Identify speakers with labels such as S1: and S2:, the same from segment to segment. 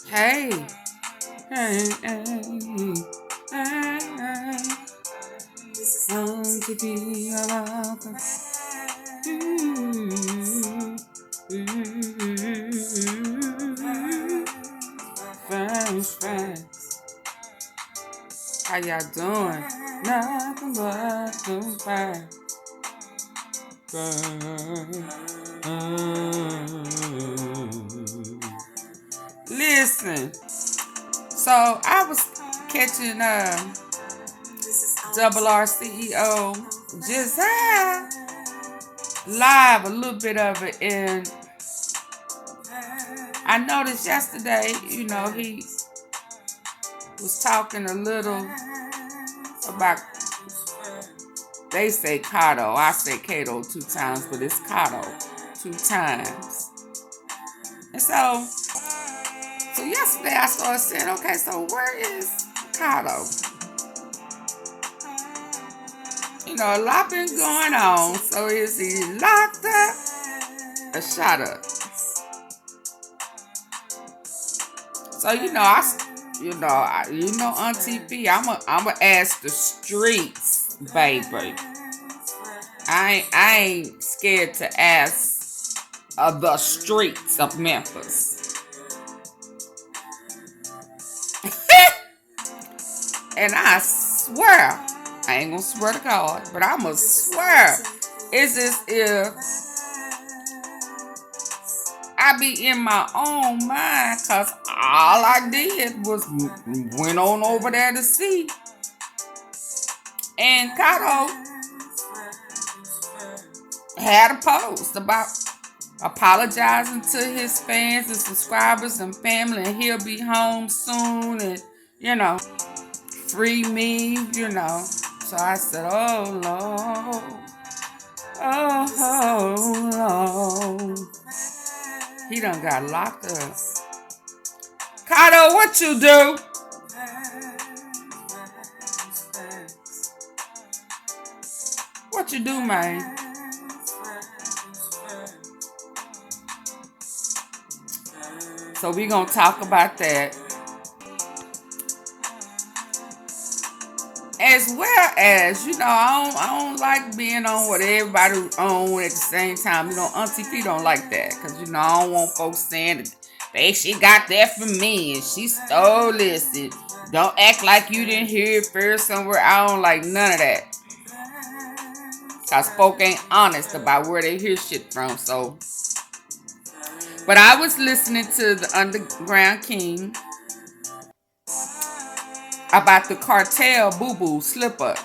S1: Hey, hey, hey, hey. Want to be about the friends. How y'all doing? Nothing but the fire. Listen, so I was catching Double R CEO just live a little bit of it, and I noticed yesterday, he was talking a little about, they say Kato, I say Kato 2 times, but it's Kato 2 times. And so yesterday I started saying, okay, so where is Kato? A lot been going on. So is he locked up or shot up? So AunTeaFee, I'ma ask the streets, baby. I ain't scared to ask the streets of Memphis. And I swear, I ain't gonna swear to God, but I'ma swear, it's as if I be in my own mind, cause all I did was went on over there to see. And Kato had a post about apologizing to his fans and subscribers and family, and he'll be home soon, and free me, So I said, oh Lord, oh Lord, he done got locked up. Kato, what you do? What you do, man? So we gonna talk about that, as well as I don't like being on what everybody on at the same time. AunTeaFee don't like that, because I don't want folks saying that she got that from me and she stole this. And don't act like you didn't hear it first somewhere. I don't like none of that, because folk ain't honest about where they hear shit from. So, but I was listening to the Underground King about the Cartel boo-boo slip-up.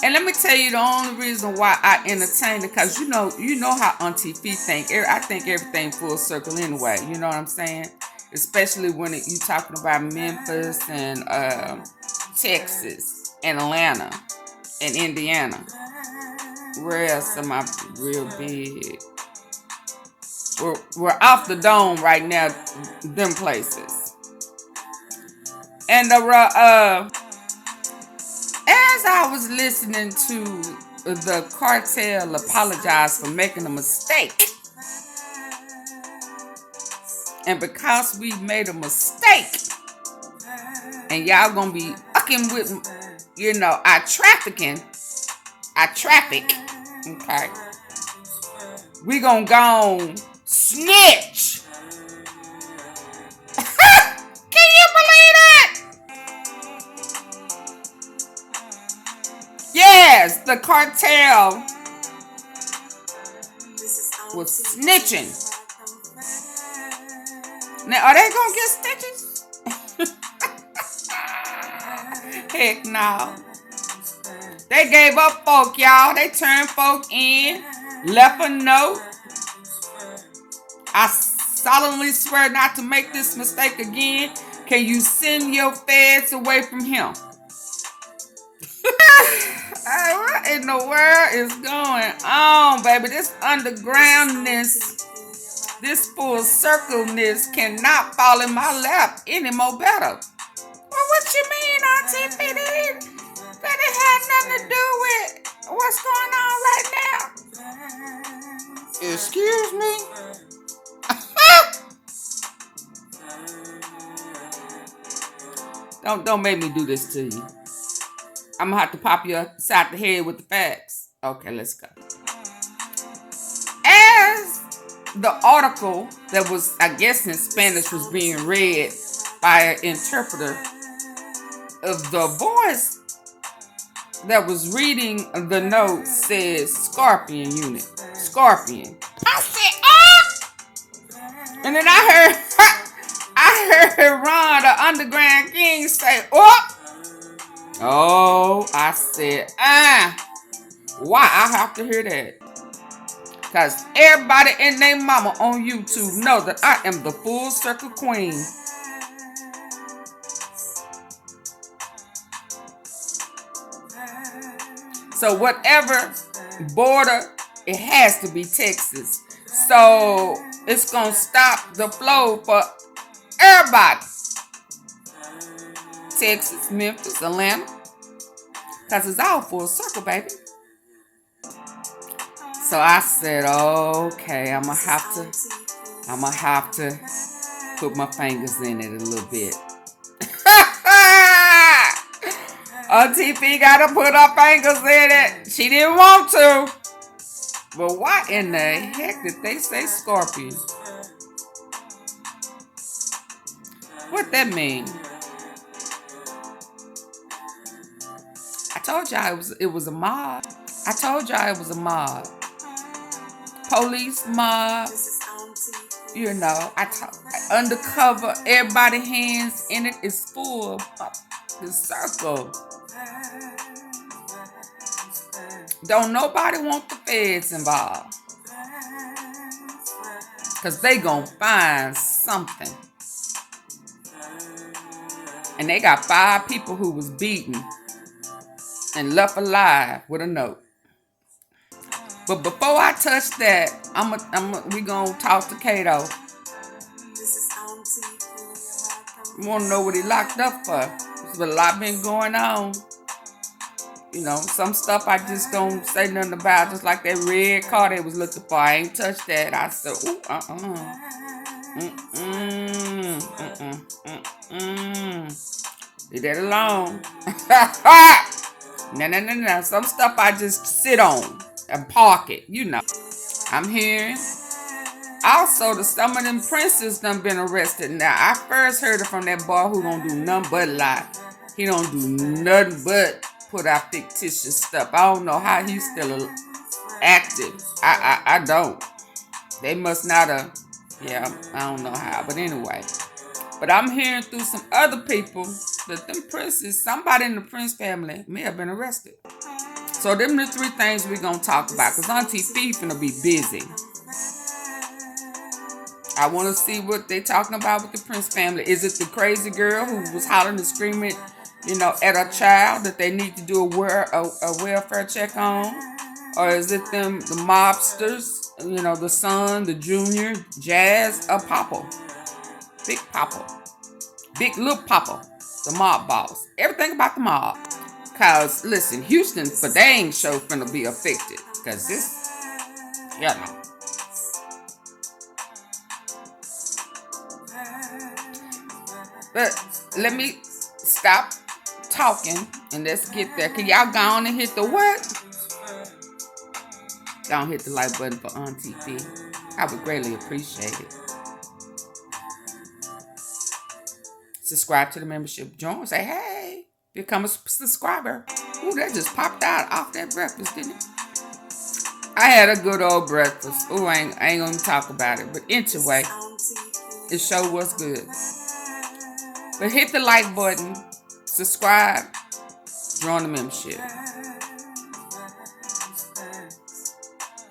S1: And let me tell you the only reason why I entertain it, because you know how AunTeaFee think. I think everything full circle anyway. You know what I'm saying? Especially when you talking about Memphis and Texas and Atlanta and Indiana. Where else am I real big? We're off the dome right now, them places. And as I was listening to the Cartel apologize for making a mistake, and because we made a mistake, and y'all gonna be fucking with, our traffic, okay, we gonna go on snitch. Can you believe that? Yes, the Cartel was snitching. Now, are they gonna get stitches? Heck no. They gave up folk, y'all. They turned folk in, left a note. I solemnly swear not to make this mistake again. Can you send your feds away from him? What in the world is going on, baby? This undergroundness, this full circleness cannot fall in my lap any more better. Well, what you mean, AunTeaFee? That it had nothing to do with what's going on right now. Excuse me? Don't make me do this to you. I'm gonna have to pop you upside the head with the facts. Okay, let's go. As the article that was, I guess in Spanish, was being read by an interpreter, of the voice that was reading the note said Scorpion unit. Scorpion. I said, ah! And then I heard Ron, the Underground King, say, oh! Oh, I said, why I have to hear that? Because everybody and their mama on YouTube know that I am the full circle queen. So whatever border, it has to be Texas. So it's going to stop the flow for everybody. Texas, Memphis, Atlanta. Because it's all full circle, baby. So I said, okay, I'm going to have to put my fingers in it a little bit. AunTeaFee got to put her fingers in it. She didn't want to. But why in the heck did they say Scorpion? What that mean? I told y'all it was a mob. I told y'all it was a mob. Police mob. You know, undercover. Everybody hands in it is full of the circle. Don't nobody want the feds involved. Because they gonna find something. And they got 5 people who was beaten and left alive with a note. But before I touch that, we gonna talk to Kato. You wanna know what he locked up for? There's a lot been going on. You know, some stuff I just don't say nothing about. Just like that red car they was looking for. I ain't touched that. I said, ooh, Leave that alone. No. Some stuff I just sit on and park it. You know. I'm hearing. Also, some of them princes done been arrested. Now, I first heard it from that boy who don't do nothing but lie. He don't do nothing but put out fictitious stuff. I don't know how he's still active. I don't. They must not have. Yeah, I don't know how. But anyway. But I'm hearing through some other people that them princes, somebody in the Prince family may have been arrested. So them the 3 things we're going to talk about. Because AunTeaFee finna be busy. I want to see what they talking about with the Prince family. Is it the crazy girl who was hollering and screaming, you know, at a child that they need to do a welfare check on? Or is it them, the mobsters, you know, the son, the junior, Jazz, or Papa? Big Papa. Big Lil Papa. The mob boss. Everything about the mob. Because, listen, Houston, for dang sure finna be affected. Because this, you know. But let me stop talking and let's get there. Can y'all go on and hit the what? Go on and hit the like button for AunTeaFee. I would greatly appreciate it. Subscribe to the membership. Join. Say, hey, become a subscriber. Ooh, that just popped out off that breakfast, didn't it? I had a good old breakfast. Ooh, I ain't gonna talk about it. But anyway, it sure was good. But hit the like button, subscribe, join the membership.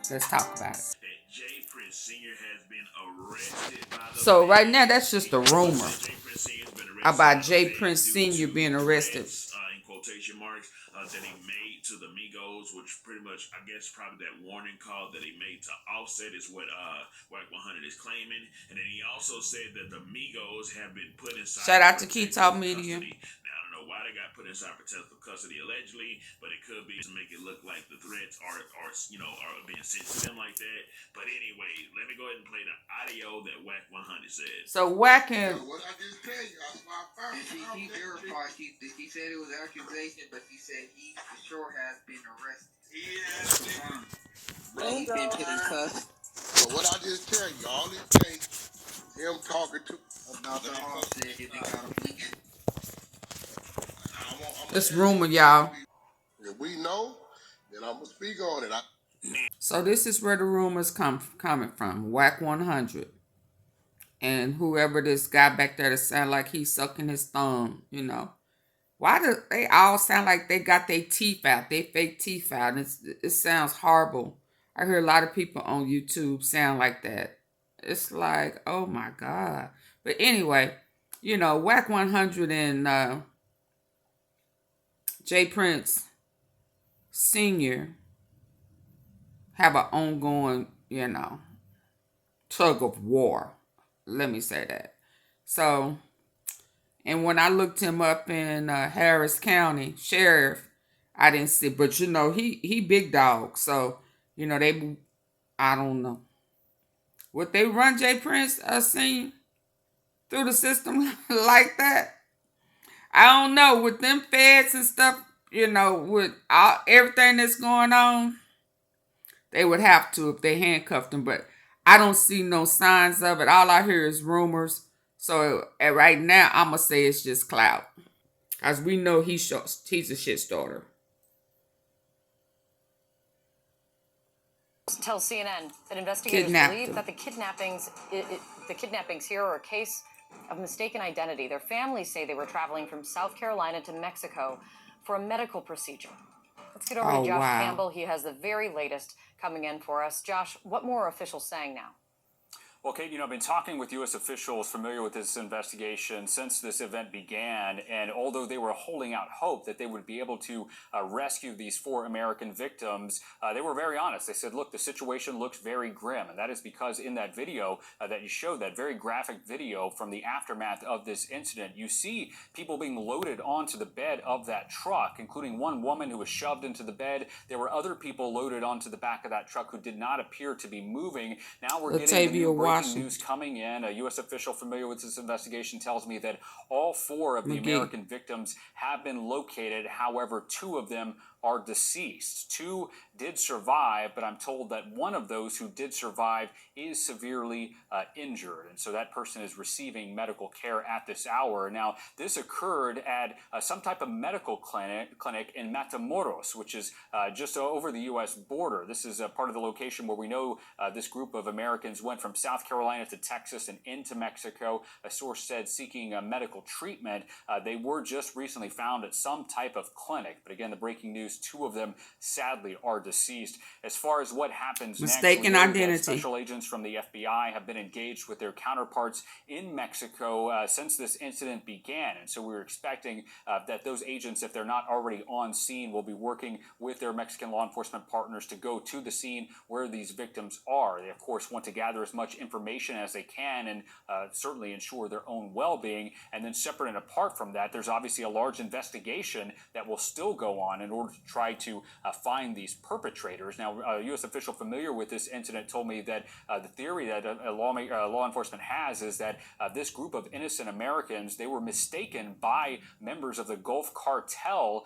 S1: Let's talk about it. So right now, that's just a rumor about J. Prince Sr. being arrested.
S2: In quotation marks, that he made to the Migos, which pretty much, I guess, probably that warning call that he made to Offset is what Wack 100 is claiming. And then he also said that the Migos have been put inside.
S1: Shout out to Kato Media.
S2: Now, I don't know why they got put inside protective custody allegedly, but it could be to make it look like the threats are being sent to them like that. But anyway, let me go ahead and play the audio that Whack 100 said.
S1: So Whack and
S3: What I just tell you, that's why I found
S4: She verified. She said it was accusation, but she said he for sure has been arrested.
S3: Yeah.
S4: But he's been put in custody.
S3: But what I just tell you, all it takes is him talking to
S4: About the offset, if they got a leak.
S1: this rumor, y'all.
S3: If we know, then I'm gonna speak on it.
S1: So this is where the rumors coming from. Whack 100. And whoever this guy back there that sound like he's sucking his thumb, you know. Why do they all sound like they got their teeth out, they fake teeth out? And it sounds horrible. I hear a lot of people on YouTube sound like that. It's like, oh my God. But anyway, you know, Whack 100 and J Prince Sr. have an ongoing, you know, tug of war. Let me say that. So, and when I looked him up in Harris County Sheriff, I didn't see, but you know, he big dog. So, you know, I don't know. Would they run J Prince Senior through the system like that? I don't know. With them feds and stuff, you know, with everything that's going on, they would have to if they handcuffed him, but I don't see no signs of it. All I hear is rumors. So right now, I'm going to say it's just clout. As we know, he's a shit starter.
S5: Tells CNN that investigators believe that the kidnappings here are a case of mistaken identity. Their families say they were traveling from South Carolina to Mexico for a medical procedure. Let's get over to Josh Campbell. He has the very latest coming in for us. Josh, what more are officials saying now?
S6: Well, Kate, you know, I've been talking with U.S. officials familiar with this investigation since this event began, and although they were holding out hope that they would be able to rescue these 4 American victims, they were very honest. They said, look, the situation looks very grim, and that is because in that video that you showed, that very graphic video from the aftermath of this incident, you see people being loaded onto the bed of that truck, including one woman who was shoved into the bed. There were other people loaded onto the back of that truck who did not appear to be moving. Now we're getting the new breaking news coming in. A U.S. official familiar with this investigation tells me that all 4 of the American victims have been located. However, 2 of them are deceased. 2 did survive, but I'm told that one of those who did survive is severely injured. And so that person is receiving medical care at this hour. Now, this occurred at some type of medical clinic in Matamoros, which is just over the U.S. border. This is part of the location where we know this group of Americans went from South Carolina to Texas and into Mexico. A source said seeking medical treatment. They were just recently found at some type of clinic. But again, the breaking news, 2 of them sadly are deceased. As far as what happens
S1: mistaken
S6: next,
S1: identity.
S6: Special agents from the FBI have been engaged with their counterparts in Mexico since this incident began. And so we're expecting that those agents, if they're not already on scene, will be working with their Mexican law enforcement partners to go to the scene where these victims are. They, of course, want to gather as much information as they can and certainly ensure their own well-being. And then separate and apart from that, there's obviously a large investigation that will still go on in order to try to find these perpetrators. Now, a U.S. official familiar with this incident told me that the theory that law enforcement has is that this group of innocent Americans, they were mistaken by members of the Gulf Cartel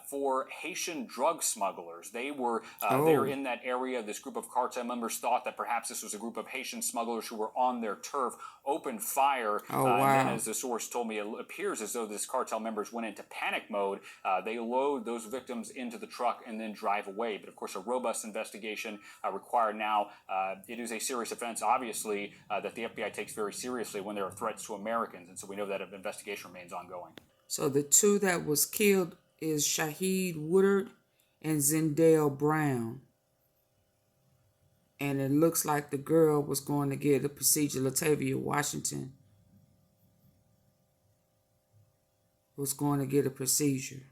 S6: for Haitian drug smugglers. They were there in that area. This group of cartel members thought that perhaps this was a group of Haitian smugglers who were on their turf, opened fire. And then, as the source told me, it appears as though this cartel members went into panic mode. They load those victims into the truck and then drive away. But of course, a robust investigation required now. It is a serious offense, obviously, that the FBI takes very seriously when there are threats to Americans. And so we know that an investigation remains ongoing.
S1: So the 2 that was killed is Shaheed Woodard and Zendale Brown. And it looks like the girl was going to get a procedure. Latavia Washington was going to get a procedure.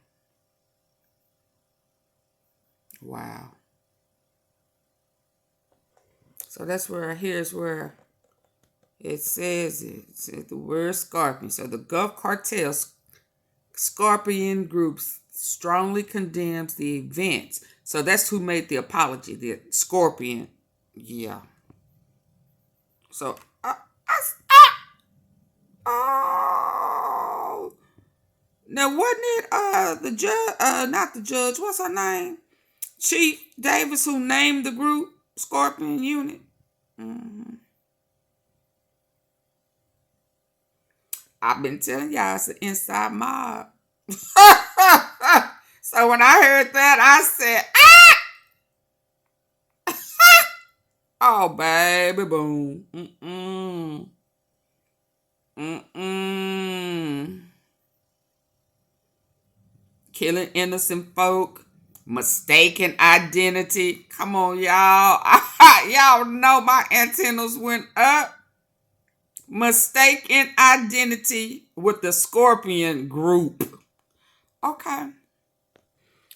S1: Wow. So that's where, here's where it says the word scorpion. So the Gulf Cartel Scorpion groups strongly condemns the events. So that's who made the apology, the Scorpion. Yeah. So, oh, now wasn't it the judge? Not the judge. What's her name? Chief Davis, who named the group Scorpion Unit. I've been telling y'all it's an inside mob. So when I heard that, I said, "Oh, baby, boom, killing innocent folk, mistaken identity. Come on, y'all. Y'all know my antennas went up. Mistaken identity with the Scorpion group. Okay.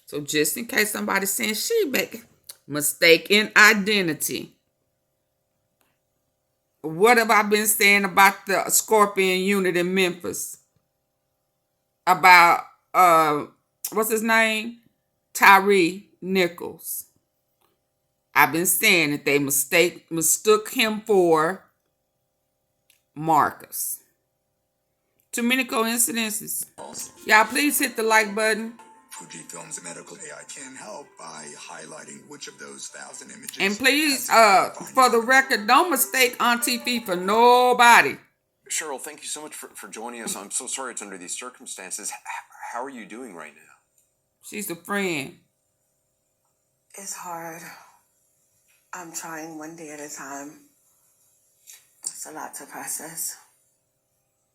S1: So just in case somebody's saying she make mistaken identity. What have I been saying about the Scorpion unit in Memphis? About what's his name? Tyree Nichols. I've been saying that they mistook him for Marcus. Too many coincidences. Y'all please hit the like button.
S7: Fujifilm's medical AI can help by highlighting which of those 1,000 images.
S1: And please, for the record, don't mistake AunTeaFee for nobody.
S8: Cheryl, thank you so much for joining us. I'm so sorry it's under these circumstances. How are you doing right now?
S1: She's a friend.
S9: It's hard. I'm trying one day at a time. It's a lot to process.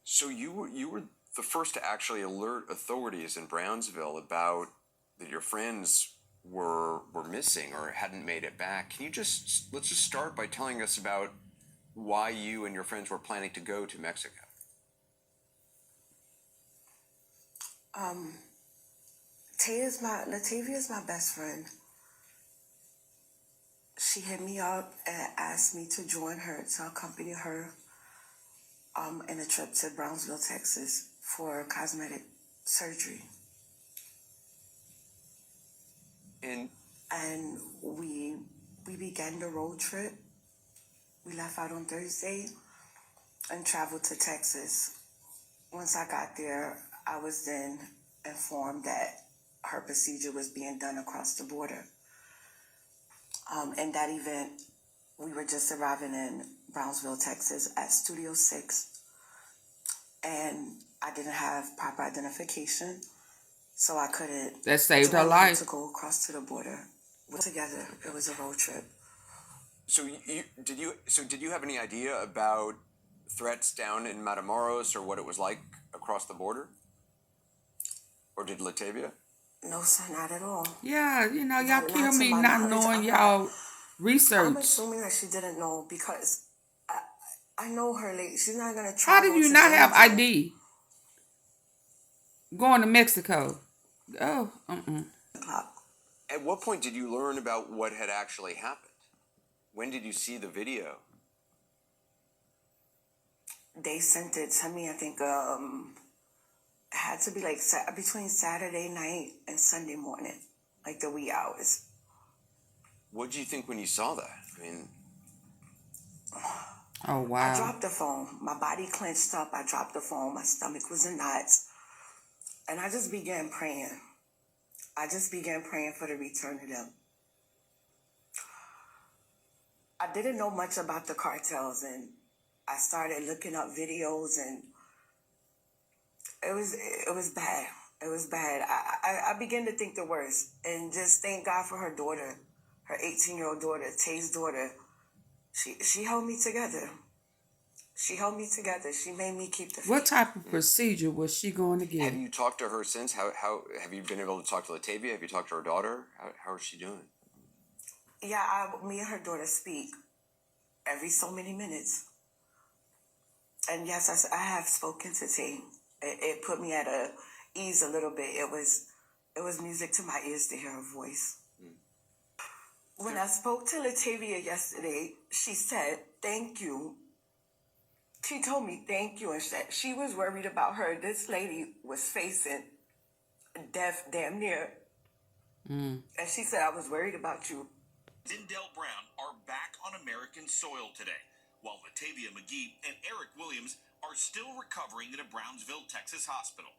S8: So you were the first to actually alert authorities in Brownsville about that your friends were missing or hadn't made it back. Can you let's just start by telling us about why you and your friends were planning to go to Mexico?
S9: Latavia is my best friend. She hit me up and asked me to join her, to accompany her in a trip to Brownsville, Texas for cosmetic surgery.
S8: And
S9: we began the road trip. We left out on Thursday and traveled to Texas. Once I got there, I was then informed that her procedure was being done across the border. In that event, we were just arriving in Brownsville, Texas at Studio 6, and I didn't have proper identification, so I couldn't.
S1: That saved her life.
S9: To go across to the border. Together, it was a road trip.
S8: So did you have any idea about threats down in Matamoros or what it was like across the border? Or did Latavia?
S9: No, sir, not at all.
S1: Yeah, y'all kill me not knowing y'all research.
S9: I'm assuming that she didn't know because I know her. She's not gonna try.
S1: How did you not have ID? Going to Mexico. Oh,
S8: At what point did you learn about what had actually happened? When did you see the video?
S9: They sent it to me, I think, it had to be like between Saturday night and Sunday morning, like the wee hours.
S8: What did you think when you saw that? I mean...
S1: Oh, wow.
S9: I dropped the phone. My body clenched up. I dropped the phone. My stomach was in knots. And I just began praying. I just began praying for the return of them. I didn't know much about the cartels, and I started looking up videos, and it was bad. It was bad. I began to think the worst, and just thank God for her daughter, her 18-year-old daughter, Tay's daughter. She held me together. She held me together. She made me keep the faith.
S1: What type of procedure was she going to get?
S8: Have you talked to her since? How have you been able to talk to Latavia? Have you talked to her daughter? How is she doing?
S9: Yeah, me and her daughter speak every so many minutes. And yes, I have spoken to Tay. It put me at ease a little bit. It was music to my ears to hear her voice. When I spoke to Latavia yesterday, she said, "Thank you." She told me thank you and said she was worried about her. This lady was facing death damn near. And she said, "I was worried about you."
S10: Dindell Brown are back on American soil today. while Latavia McGee and Eric Williams are still recovering in a Brownsville, Texas hospital.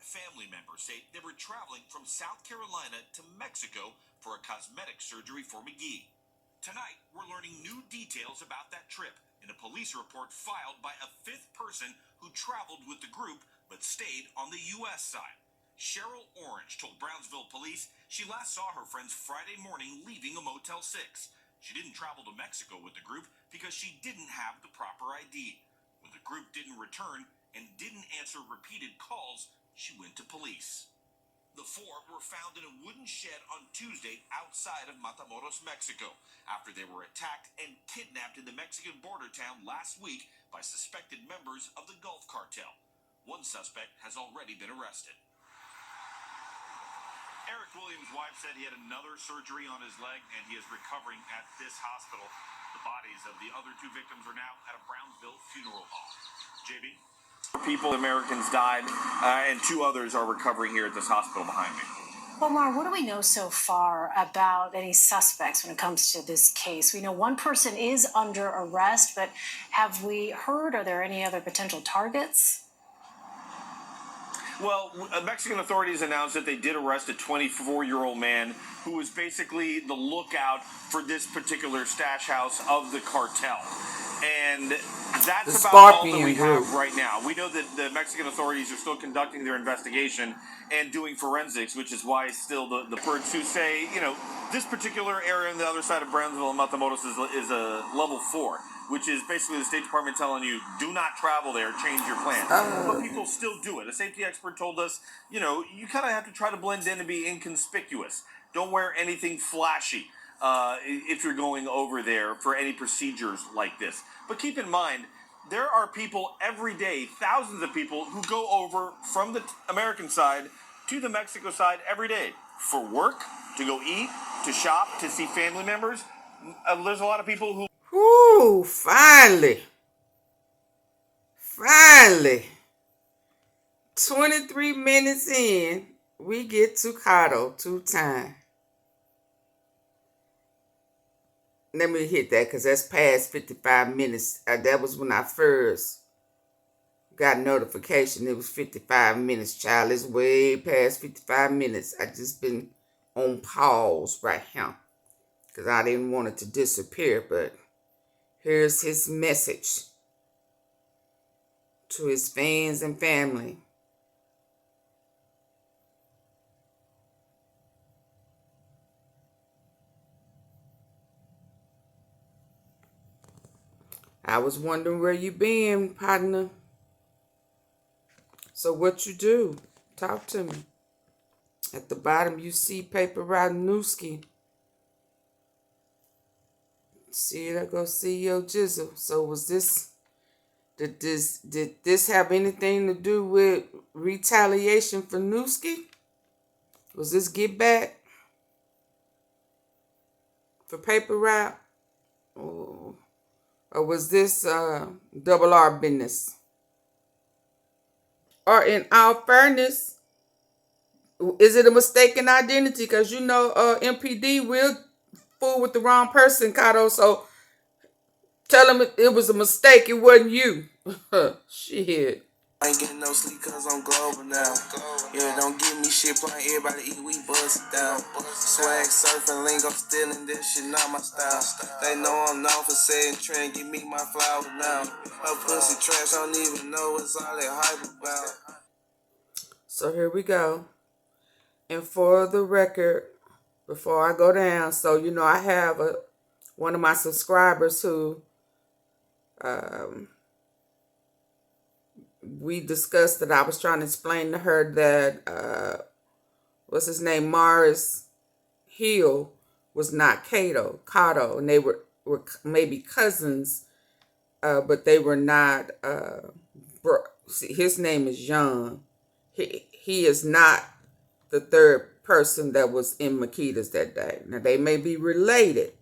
S10: Family members say they were traveling from South Carolina to Mexico for a cosmetic surgery for McGee. Tonight, we're learning new details about that trip in a police report filed by a fifth person who traveled with the group but stayed on the U.S. side. Cheryl Orange told Brownsville police she last saw her friends Friday morning leaving a Motel 6. She didn't travel to Mexico with the group because she didn't have the proper ID. When the group didn't return and didn't answer repeated calls, she went to police. The four were found in a wooden shed on Tuesday outside of Matamoros, Mexico, after they were attacked and kidnapped in the Mexican border town last week by suspected members of the Gulf Cartel. One suspect has already been arrested. Eric Williams' wife said he had another surgery on his leg and he is recovering at this hospital. The bodies of the other two victims are now at a Brownsville funeral home. JB?
S11: People, Americans died, and two others are recovering here at this hospital behind me.
S12: Omar, what do we know so far about any suspects when it comes to this case? We know one person is under arrest, but have we heard, are there any other potential targets?
S11: Well, Mexican authorities announced that they did arrest a 24-year-old man who was basically the lookout for this particular stash house of the cartel. And that's about all that we have right now. We know that the Mexican authorities are still conducting their investigation and doing forensics, which is why still the experts who say, you know, this particular area on the other side of Brownsville and Matamoros is a level 4, which is basically the State Department telling you, do not travel there, change your plans. But people still do it. A safety expert told us, you know, you kind of have to try to blend in and be inconspicuous. Don't wear anything flashy if you're going over there for any procedures like this. But keep in mind, there are people every day, thousands of people, who go over from the American side to the Mexico side every day for work, to go eat, to shop, to see family members. There's a lot of people who...
S1: Whoo, finally. 23 minutes in, we get to Kato 2 times. Let me hit that because that's past 55 minutes. That was when I first got notification. It was 55 minutes, child. It's way past 55 minutes. I just been on pause right now because I didn't want it to disappear. But here's his message to his fans and family. I was wondering where you been, partner. So what you do? Talk to me. At the bottom you see Paper Route Newski. See it? I go see your jizzle. So was this... Did this have anything to do with retaliation for Newski? Was this get back for Paper Route? Or was this double R business? Or in all fairness, is it a mistaken identity? Because you know MPD will fool with the wrong person, Kato. So tell him it was a mistake. It wasn't you. Shit.
S13: I ain't getting no sleep cause I'm global now. Yeah, don't give me shit playing everybody eat, we bust it down. Swag surfing, lingo stealing, this shit not my style. They know I'm known for setting trend, give me my flowers now. Her pussy trash, I don't even know what's all that hype about.
S1: So here we go. And for the record, before I go down, so you know I have one of my subscribers who we discussed that I was trying to explain to her that what's his name, Morris Hill was not Kato, and they were maybe cousins, but they were not. See, his name is Young. He is not the third person that was in Makita's that day. Now they may be related,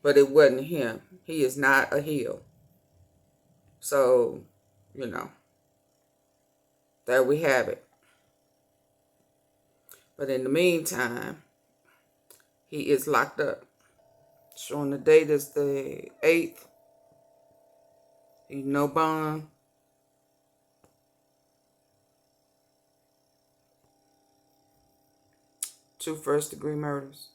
S1: but it wasn't him. He is not a Hill. So, you know, there we have it. But in the meantime, he is locked up. Showing the date is the 8th. Ain't no bond. Two first-degree murders.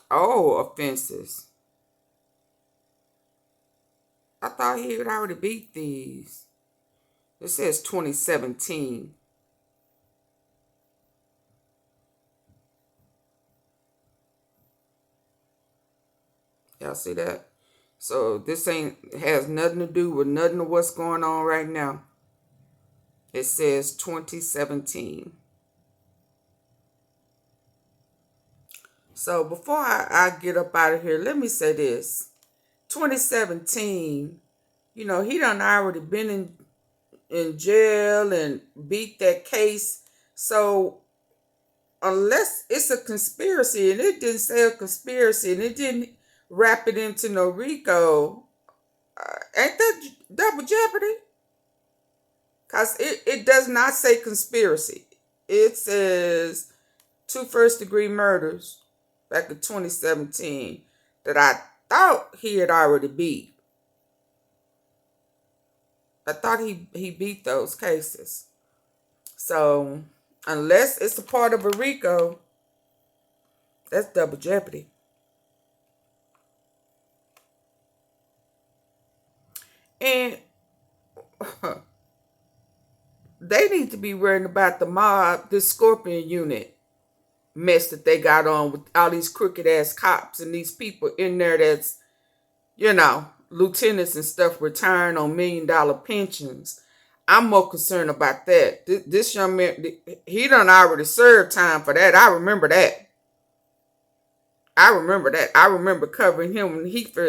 S1: Oh, offenses. I thought he had already beat these. It says 2017. Y'all see that? So this has nothing to do with nothing of what's going on right now. It says 2017. So before I get up out of here, let me say this. 2017, you know, he done already been in jail and beat that case. So unless it's a conspiracy, and it didn't say a conspiracy, and it didn't wrap it into no RICO, ain't that double jeopardy? Because it does not say conspiracy. It says 2 first-degree murders back in 2017 that I thought he had already beat. I thought he beat those cases. So unless it's a part of a RICO, that's double jeopardy. And they need to be worrying about the mob, this Scorpion unit mess that they got on with all these crooked ass cops and these people in there that's, you know, lieutenants and stuff retiring on $1 million pensions. I'm more concerned about that. This young man, he done already served time for that. I remember that. I remember covering him when he first